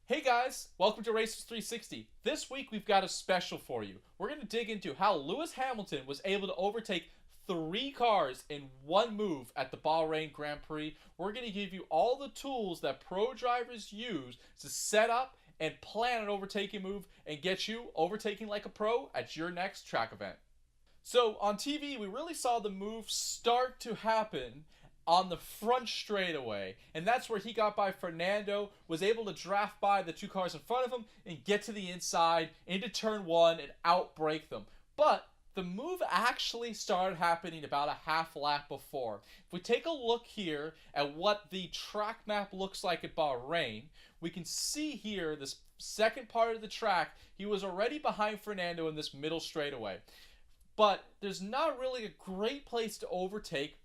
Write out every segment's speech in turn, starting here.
Hey guys, welcome to Racers 360. This week we've got a special for you. We're going to dig into how Lewis Hamilton was able to overtake 3 cars in one move at the Bahrain Grand Prix. We're going to give you all the tools that pro drivers use to set up and plan an overtaking move and get you overtaking like a pro at your next track event. So on TV, we really saw the move start to happen on the front straightaway, and that's where he got by Fernando, was able to draft by the 2 cars in front of him and get to the inside into turn one and outbrake them. But the move actually started happening about a half lap before. If we take a look here at what the track map looks like at Bahrain, we can see here this second part of the track, he was already behind Fernando in this middle straightaway. But there's not really a great place to overtake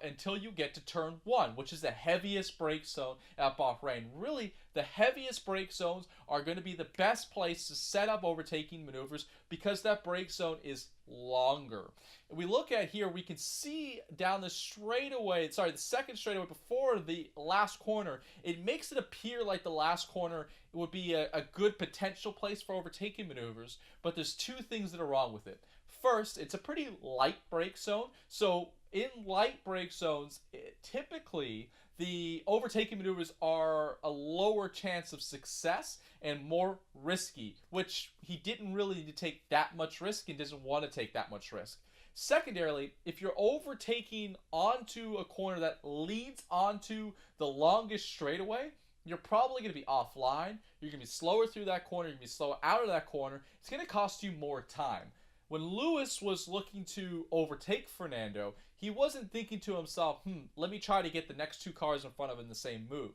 until you get to turn one, which is the heaviest brake zone at Bahrain. Really, the heaviest brake zones are going to be the best place to set up overtaking maneuvers because that brake zone is longer. If we look at here, we can see down the the second straightaway before the last corner, it makes it appear like the last corner would be a good potential place for overtaking maneuvers, but there's 2 things that are wrong with it. First, it's a pretty light brake zone, so in light brake zones, typically the overtaking maneuvers are a lower chance of success and more risky, which he didn't really need to take that much risk and doesn't want to take that much risk. Secondarily, if you're overtaking onto a corner that leads onto the longest straightaway, you're probably going to be offline. You're going to be slower through that corner. You're going to be slower out of that corner. It's going to cost you more time. When Lewis was looking to overtake Fernando, he wasn't thinking to himself, let me try to get the next 2 cars in front of him in the same move.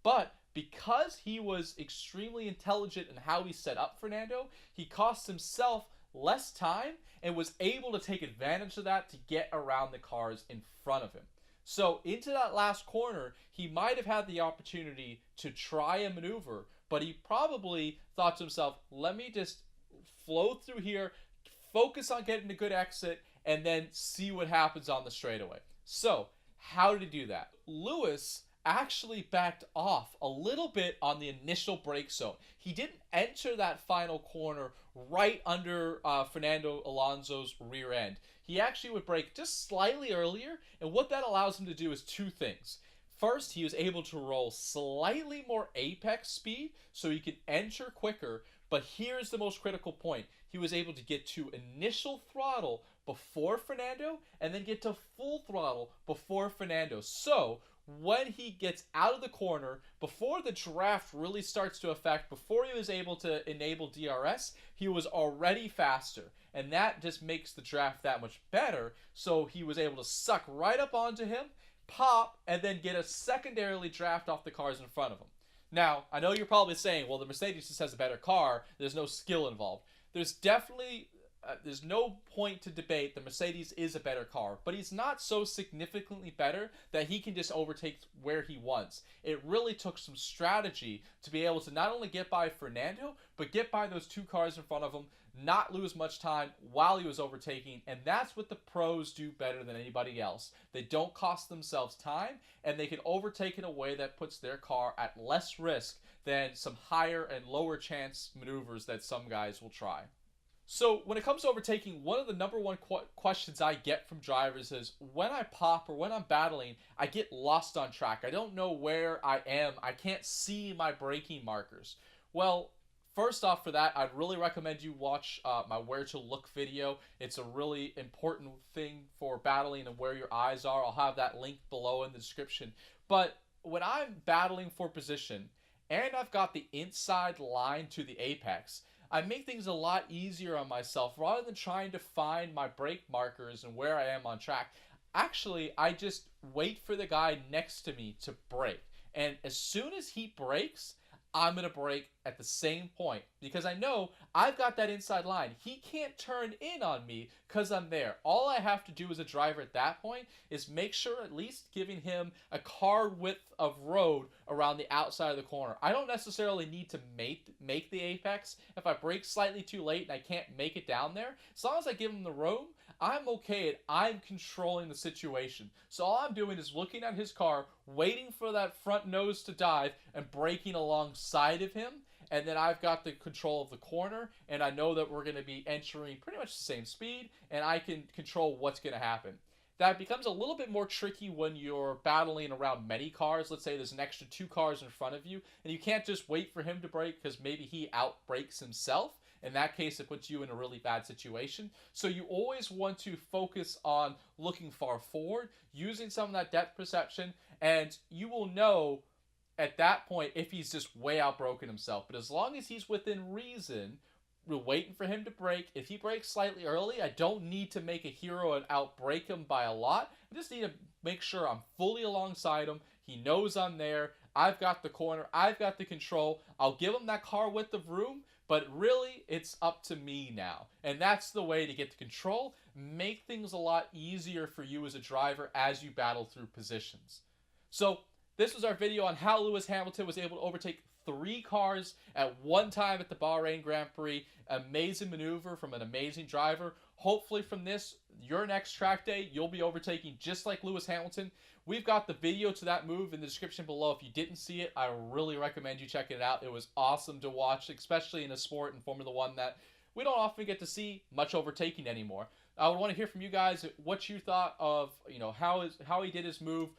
But because he was extremely intelligent in how he set up Fernando, he cost himself less time and was able to take advantage of that to get around the cars in front of him. So into that last corner, he might have had the opportunity to try a maneuver, but he probably thought to himself, let me just flow through here, focus on getting a good exit, and then see what happens on the straightaway. So, how did he do that? Lewis actually backed off a little bit on the initial brake zone. He didn't enter that final corner right under Fernando Alonso's rear end. He actually would brake just slightly earlier, and what that allows him to do is 2 things. First, he was able to roll slightly more apex speed so he could enter quicker, but here's the most critical point. He was able to get to initial throttle before Fernando and then get to full throttle before Fernando. So when he gets out of the corner, before the draft really starts to affect, before he was able to enable DRS, he was already faster. And that just makes the draft that much better. So he was able to suck right up onto him, pop, and then get a secondarily draft off the cars in front of him. Now, I know you're probably saying, well, the Mercedes just has a better car. There's no skill involved. There's no point to debate. The Mercedes is a better car, but he's not so significantly better that he can just overtake where he wants. It really took some strategy to be able to not only get by Fernando, but get by those 2 cars in front of him, not lose much time while he was overtaking, and that's what the pros do better than anybody else. They don't cost themselves time, and they can overtake in a way that puts their car at less risk than some higher and lower chance maneuvers that some guys will try. So when it comes to overtaking, one of the number one questions I get from drivers is when I pop or when I'm battling, I get lost on track. I don't know where I am. I can't see my braking markers. Well, first off for that, I'd really recommend you watch my Where to Look video. It's a really important thing for battling and where your eyes are. I'll have that link below in the description. But when I'm battling for position and I've got the inside line to the apex, I make things a lot easier on myself rather than trying to find my brake markers and where I am on track. Actually, I just wait for the guy next to me to brake. And as soon as he brakes, I'm going to brake at the same point because I know I've got that inside line. He can't turn in on me because I'm there. All I have to do as a driver at that point is make sure at least giving him a car width of road around the outside of the corner. I don't necessarily need to make the apex. If I brake slightly too late and I can't make it down there, as long as I give him the room, I'm okay at I'm controlling the situation. So all I'm doing is looking at his car, waiting for that front nose to dive, and braking alongside of him. And then I've got the control of the corner, and I know that we're going to be entering pretty much the same speed, and I can control what's going to happen. That becomes a little bit more tricky when you're battling around many cars. Let's say there's an extra 2 cars in front of you, and you can't just wait for him to brake because maybe he outbrakes himself. In that case, it puts you in a really bad situation. So you always want to focus on looking far forward, using some of that depth perception, and you will know at that point if he's just way outbroken himself. But as long as he's within reason, we're waiting for him to brake. If he brakes slightly early, I don't need to make a hero and outbrake him by a lot. I just need to make sure I'm fully alongside him. He knows I'm there. I've got the corner. I've got the control. I'll give him that car width of room, but really, it's up to me now. And that's the way to get the control, make things a lot easier for you as a driver as you battle through positions. So this was our video on how Lewis Hamilton was able to overtake 3 cars at one time at the Bahrain Grand Prix. Amazing maneuver from an amazing driver. Hopefully from this, your next track day, you'll be overtaking just like Lewis Hamilton. We've got the video to that move in the description below. If you didn't see it, I really recommend you checking it out. It was awesome to watch, especially in a sport in Formula One that we don't often get to see much overtaking anymore. I would want to hear from you guys what you thought of, how he did his move,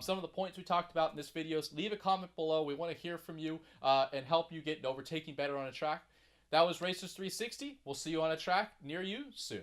some of the points we talked about in this video. So leave a comment below. We want to hear from you and help you get overtaking better on a track. That was Racers 360. We'll see you on a track near you soon.